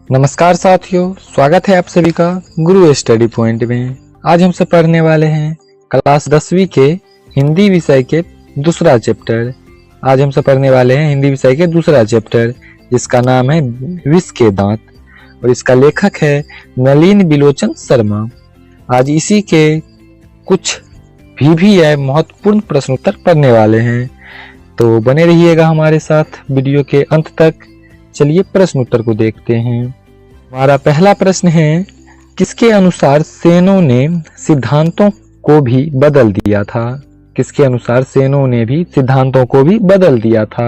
नमस्कार साथियों, स्वागत है आप सभी का गुरु स्टडी पॉइंट में। आज हम सब पढ़ने वाले हैं क्लास 10वीं के हिंदी विषय के दूसरा चैप्टर। आज हम सब पढ़ने वाले हैं हिंदी विषय के दूसरा चैप्टर, जिसका नाम है विष के दांत, और इसका लेखक है नलिन बिलोचन शर्मा। आज इसी के कुछ भी है महत्वपूर्ण प्रश्न उत्तर पढ़ने वाले हैं, तो बने रहिएगा हमारे साथ वीडियो के अंत तक। चलिए प्रश्न उत्तर को देखते हैं। हमारा पहला प्रश्न है, किसके अनुसार सेनों ने सिद्धांतों को भी बदल दिया था? किसके अनुसार सेनों ने भी सिद्धांतों को भी बदल दिया था?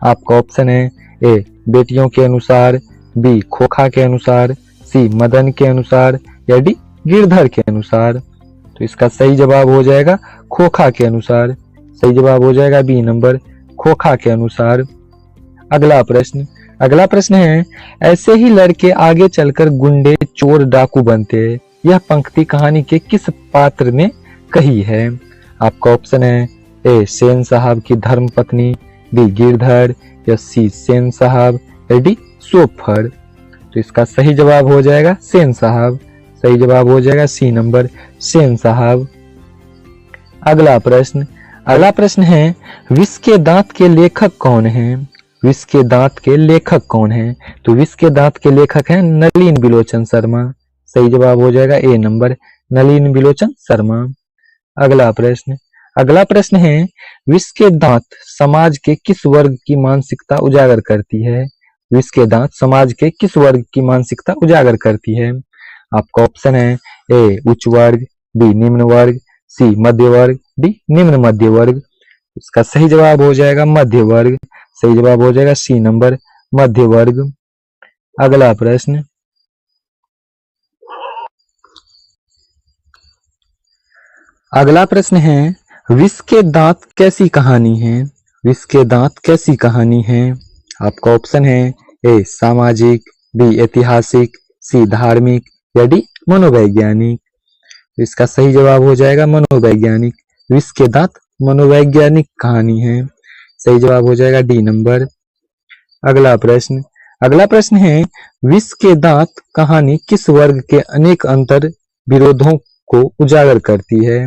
आपका ऑप्शन है ए बेटियों के अनुसार, बी खोखा के अनुसार, सी मदन के अनुसार, या डी गिरधर के अनुसार। तो इसका सही जवाब हो जाएगा खोखा के अनुसार। सही जवाब हो जाएगा बी नंबर, खोखा के अनुसार। अगला प्रश्न है, ऐसे ही लड़के आगे चलकर गुंडे चोर डाकू बनते हैं, यह पंक्ति कहानी के किस पात्र ने कही है? आपका ऑप्शन है ए सेन साहब की धर्म पत्नी, बी गिरधर, या सी सेन साहब, या डी सोफर। तो इसका सही जवाब हो जाएगा सेन साहब। सही जवाब हो जाएगा सी नंबर, सेन साहब। अगला प्रश्न है, विष के दांत के लेखक कौन हैं? विष के दांत के लेखक कौन हैं? तो विष के दांत के लेखक हैं नलिन बिलोचन शर्मा। सही जवाब हो जाएगा ए नंबर, नलिन बिलोचन शर्मा। अगला प्रश्न है, विष के दांत समाज के किस वर्ग की मानसिकता उजागर करती है? विष के दांत समाज के किस वर्ग की मानसिकता उजागर करती है? आपका ऑप्शन है ए उच्च वर्ग, बी निम्न वर्ग, सी मध्य वर्ग, डी निम्न मध्य वर्ग। इसका सही जवाब हो जाएगा मध्य वर्ग। सही जवाब हो जाएगा सी नंबर, मध्य वर्ग। अगला प्रश्न है, विष के दांत कैसी कहानी है? विष के दांत कैसी कहानी है? आपका ऑप्शन है ए सामाजिक, बी ऐतिहासिक, सी धार्मिक, या डी मनोवैज्ञानिक। इसका सही जवाब हो जाएगा मनोवैज्ञानिक। विष के दांत मनोवैज्ञानिक कहानी है। सही जवाब हो जाएगा डी नंबर। अगला प्रश्न है, विष के दांत कहानी किस वर्ग के अनेक अंतर विरोधों को उजागर करती है?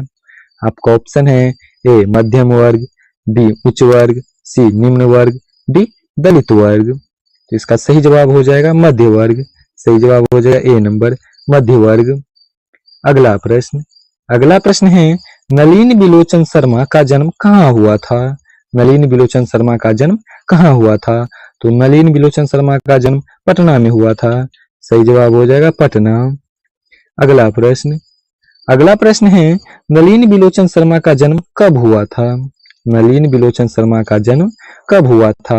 आपका ऑप्शन है ए मध्यम वर्ग, बी उच्च वर्ग, सी निम्न वर्ग, डी दलित वर्ग। तो इसका सही जवाब हो जाएगा मध्य वर्ग। सही जवाब हो जाएगा ए नंबर, मध्य वर्ग। अगला प्रश्न है, नलिन बिलोचन शर्मा का जन्म कहाँ हुआ था? नलिन बिलोचन शर्मा का जन्म कहाँ हुआ था? तो नलिन बिलोचन शर्मा का जन्म पटना में हुआ था। सही जवाब हो जाएगा पटना। अगला प्रश्न है, नलिन बिलोचन शर्मा का जन्म कब हुआ था? नलिन बिलोचन शर्मा का जन्म कब हुआ था?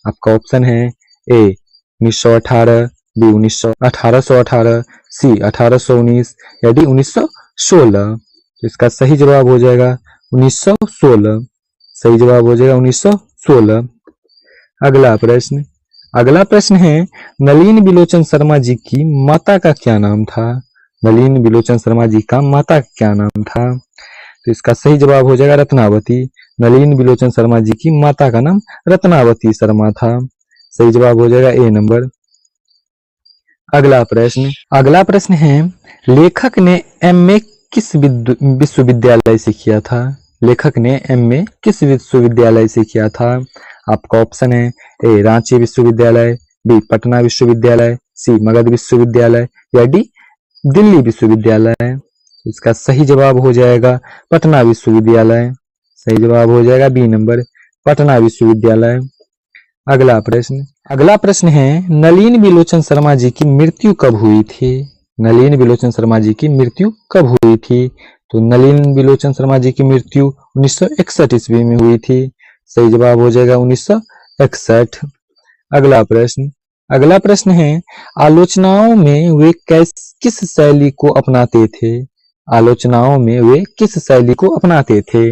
आपका ऑप्शन है ए 1918, बी 1818, सी 1819, या डी 1916। इसका सही जवाब हो जाएगा 1916। सही जवाब हो जाएगा 1916। अगला प्रश्न है, नलिन बिलोचन शर्मा जी की माता का क्या नाम था? नलिन बिलोचन शर्मा जी का माता का क्या नाम था? तो इसका सही जवाब हो जाएगा रत्नावती। नलिन बिलोचन शर्मा जी की माता का नाम रत्नावती शर्मा था। सही जवाब हो जाएगा ए नंबर। अगला प्रश्न है, लेखक ने एमए किस विश्वविद्यालय से किया था? लेखक ने एमए किस विश्वविद्यालय से किया था? आपका ऑप्शन है ए रांची विश्वविद्यालय, बी पटना विश्वविद्यालय, सी मगध विश्वविद्यालय, या डी दिल्ली विश्वविद्यालय। इसका सही जवाब हो जाएगा पटना विश्वविद्यालय। सही जवाब हो जाएगा बी नंबर, पटना विश्वविद्यालय। अगला प्रश्न है, नलिन बिलोचन शर्मा जी की मृत्यु कब हुई थी? नलिन बिलोचन शर्मा जी की मृत्यु कब हुई थी? तो नलिन बिलोचन शर्मा जी की मृत्यु 1961 ईस्वी में हुई थी। सही जवाब हो जाएगा 1961। अगला प्रश्न है, आलोचनाओं में वे किस शैली को अपनाते थे? आलोचनाओं में वे किस शैली को अपनाते थे?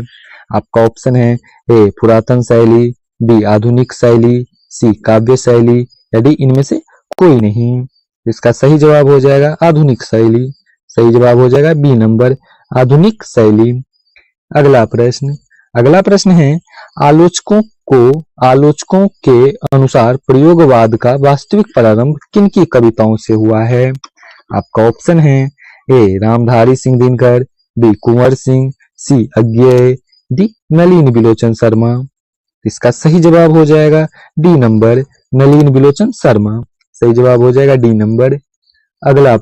आपका ऑप्शन है ए पुरातन शैली, बी आधुनिक शैली, सी काव्य शैली, या डी इनमें से कोई नहीं। इसका सही जवाब हो जाएगा आधुनिक शैली। सही जवाब हो जाएगा बी नंबर, आधुनिक शैली। अगला प्रश्न है, आलोचकों को आलोचकों के अनुसार प्रयोगवाद का वास्तविक प्रारंभ किनकी कविताओं से हुआ है? आपका ऑप्शन है ए रामधारी सिंह दिनकर, बी कुंवर सिंह, सी अज्ञेय, डी नलिन बिलोचन शर्मा। इसका सही जवाब हो जाएगा डी नंबर, नलिन बिलोचन शर्मा। सही जवाब हो जाएगा डी नंबर। अगला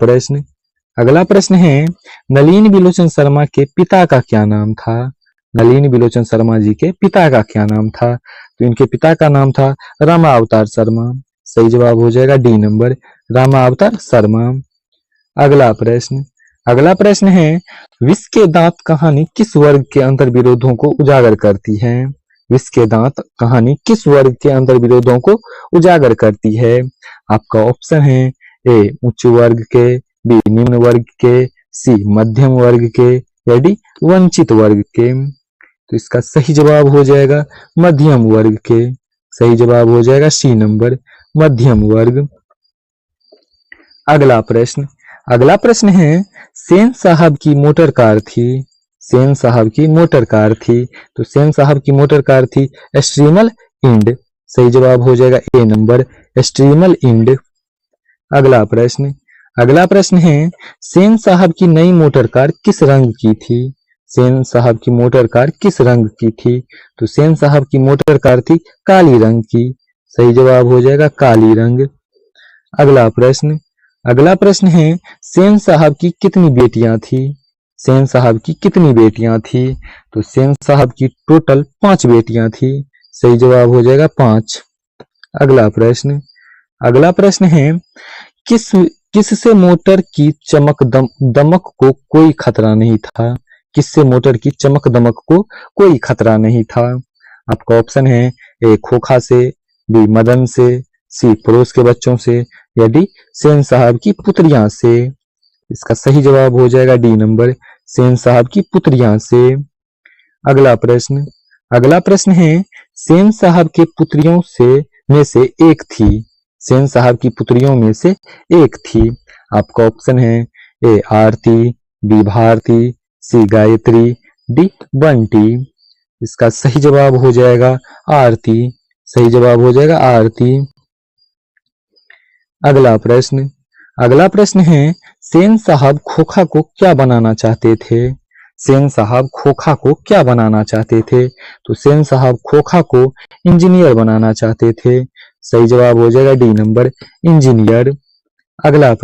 प्रश्न है नलिन बिलोचन शर्मा के पिता का क्या नाम था? नलिन बिलोचन शर्मा जी के पिता का क्या नाम था? तो इनके पिता का नाम था रामा अवतार शर्मा। सही जवाब हो जाएगा डी नंबर, रामा अवतार शर्मा। अगला प्रश्न है विष के दांत कहानी किस वर्ग के अंतर्विरोधों को उजागर करती है? विष के दांत कहानी किस वर्ग के अंतर्विरोधों को उजागर करती है? आपका ऑप्शन है ए उच्च वर्ग के, बी निम्न वर्ग के, सी मध्यम वर्ग के, या डी वंचित वर्ग के। तो इसका सही जवाब हो जाएगा मध्यम वर्ग के। सही जवाब हो जाएगा सी नंबर, मध्यम वर्ग। अगला प्रश्न है सेन साहब की मोटर कार थी। सेन साहब की मोटर कार थी, तो सेन साहब की मोटर कार थी स्ट्रीमल इंड। सही जवाब हो जाएगा ए नंबर, स्ट्रीमल इंड। अगला प्रश्न है सेन साहब की नई मोटर कार किस रंग की थी? सेन साहब की मोटर कार किस रंग की थी? तो सेन साहब की मोटर कार थी काली रंग की। सही जवाब हो जाएगा काली रंग। अगला प्रश्न है सेन साहब की कितनी बेटियां थी? सेन साहब की कितनी बेटियां थी? तो सेन साहब की टोटल 5 बेटियां थी। सही जवाब हो जाएगा 5। अगला प्रश्न है किससे मोटर की चमक दमक को कोई खतरा नहीं था? किससे मोटर की चमक दमक को कोई खतरा नहीं था? आपका ऑप्शन है ए खोखा से, बी मदन से, सी पड़ोस के बच्चों से, या डी सेन साहब की पुत्रियां से। इसका सही जवाब हो जाएगा डी नंबर, सेन साहब की पुत्रियां से। अगला प्रश्न है सेन साहब के पुत्रियों में से एक थी। सेन साहब की पुत्रियों में से एक थी। आपका ऑप्शन है ए आरती, बी भारती, सी गायत्री, डी बंटी। इसका सही जवाब हो जाएगा आरती। सही जवाब हो जाएगा आरती। अगला प्रश्न है सेन साहब खोखा को क्या बनाना चाहते थे? सेन साहब खोखा को क्या बनाना चाहते थे? तो सेन साहब खोखा को इंजीनियर बनाना चाहते थे। सही जवाब हो जाएगा डी नंबर, इंजीनियर। अगला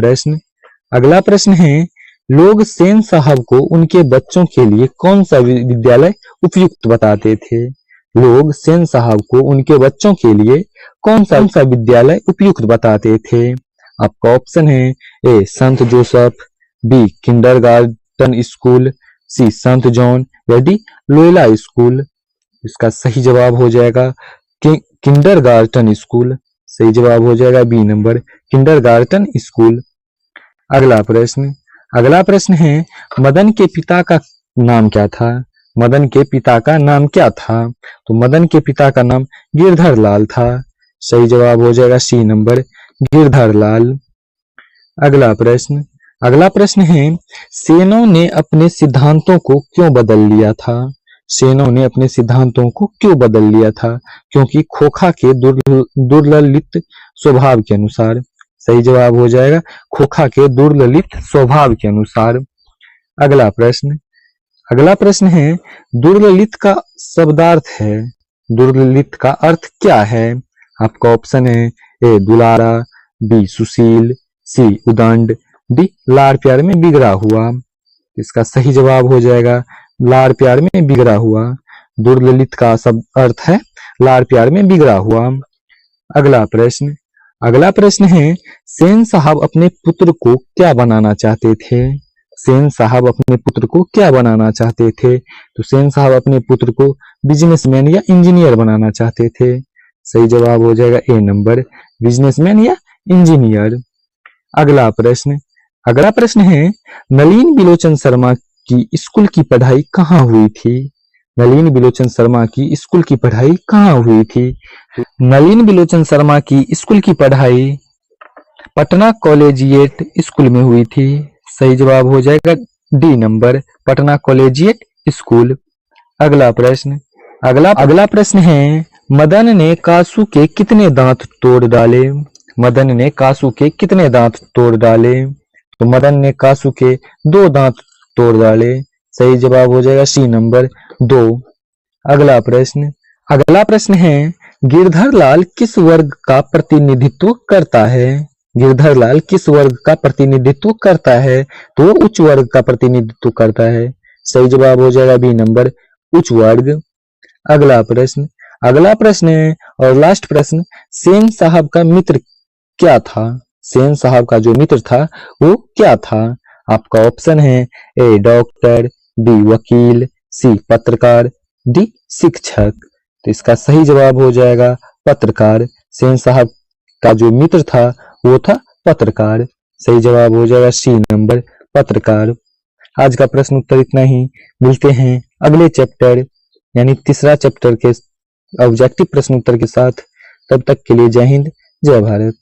प्रश्न है लोग सेन साहब को उनके बच्चों के लिए कौन सा विद्यालय उपयुक्त बताते थे? लोग सेन साहब को उनके बच्चों के लिए कौन सा विद्यालय उपयुक्त बताते थे? आपका ऑप्शन है ए संत जोसेफ, बी किंडरगार्टन स्कूल, सी संत जॉन, या डी लोयला स्कूल। इसका सही जवाब हो जाएगा किंडरगार्टन स्कूल। सही जवाब हो जाएगा बी नंबर, किंडरगार्टन स्कूल। अगला प्रश्न है मदन के पिता का नाम क्या था? मदन के पिता का नाम क्या था? तो मदन के पिता का नाम गिरधर लाल था। सही जवाब हो जाएगा सी नंबर, गिरधर लाल। अगला प्रश्न है सेनों ने अपने सिद्धांतों को क्यों बदल लिया था? सेनों ने अपने सिद्धांतों को क्यों बदल लिया था? क्योंकि खोखा के दुर्ललित स्वभाव के अनुसार। सही जवाब हो जाएगा खोखा के दुर्ललित स्वभाव के अनुसार। अगला प्रश्न है दुर्ललित का शब्दार्थ है। दुर्ललित का अर्थ क्या है? आपका ऑप्शन है ए दुलारा, बी सुशील, सी उदंड, डी लाड़ प्यार में बिगड़ा हुआ। इसका सही जवाब हो जाएगा लाड़ प्यार में बिगड़ा हुआ। दुर्ललित का शब्द अर्थ है लाड़ प्यार में बिगड़ा हुआ। अगला प्रश्न है सेन साहब अपने पुत्र को क्या बनाना चाहते थे? सेन साहब अपने पुत्र को क्या बनाना चाहते थे? तो सेन साहब अपने पुत्र को बिजनेसमैन या इंजीनियर बनाना चाहते थे। सही जवाब हो जाएगा ए नंबर, बिजनेसमैन या इंजीनियर। अगला प्रश्न है नलिन बिलोचन शर्मा की स्कूल की पढ़ाई कहाँ हुई थी? नलिन बिलोचन शर्मा की स्कूल की पढ़ाई कहाँ हुई थी? नलिन बिलोचन शर्मा की स्कूल की पढ़ाई पटना कॉलेजिएट स्कूल में हुई थी। सही जवाब हो जाएगा D number, Patna collegiate school. अगला प्रश्न है मदन ने कासू के कितने दांत तोड़ डाले? मदन ने कासू के कितने दांत तोड़ डाले? तो मदन ने कासू के 2 दांत तोड़ डाले। सही जवाब हो जाएगा सी नंबर 2। अगला प्रश्न है, गिरधर लाल किस वर्ग का प्रतिनिधित्व करता है? गिरधर लाल किस वर्ग का प्रतिनिधित्व करता है? तो उच्च वर्ग का प्रतिनिधित्व करता है। सही जवाब हो जाएगा बी नंबर, उच्च वर्ग। अगला प्रश्न है और लास्ट प्रश्न, सेन साहब का मित्र क्या था? सेन साहब का जो मित्र था वो क्या था? आपका ऑप्शन है ए डॉक्टर, बी वकील, सी पत्रकार, डी शिक्षक। तो इसका सही जवाब हो जाएगा पत्रकार। सेन साहब का जो मित्र था वो था पत्रकार। सही जवाब हो जाएगा सी नंबर, पत्रकार। आज का प्रश्न उत्तर इतना ही। मिलते हैं अगले चैप्टर यानी तीसरा चैप्टर के ऑब्जेक्टिव प्रश्न उत्तर के साथ। तब तक के लिए जय हिंद, जय भारत।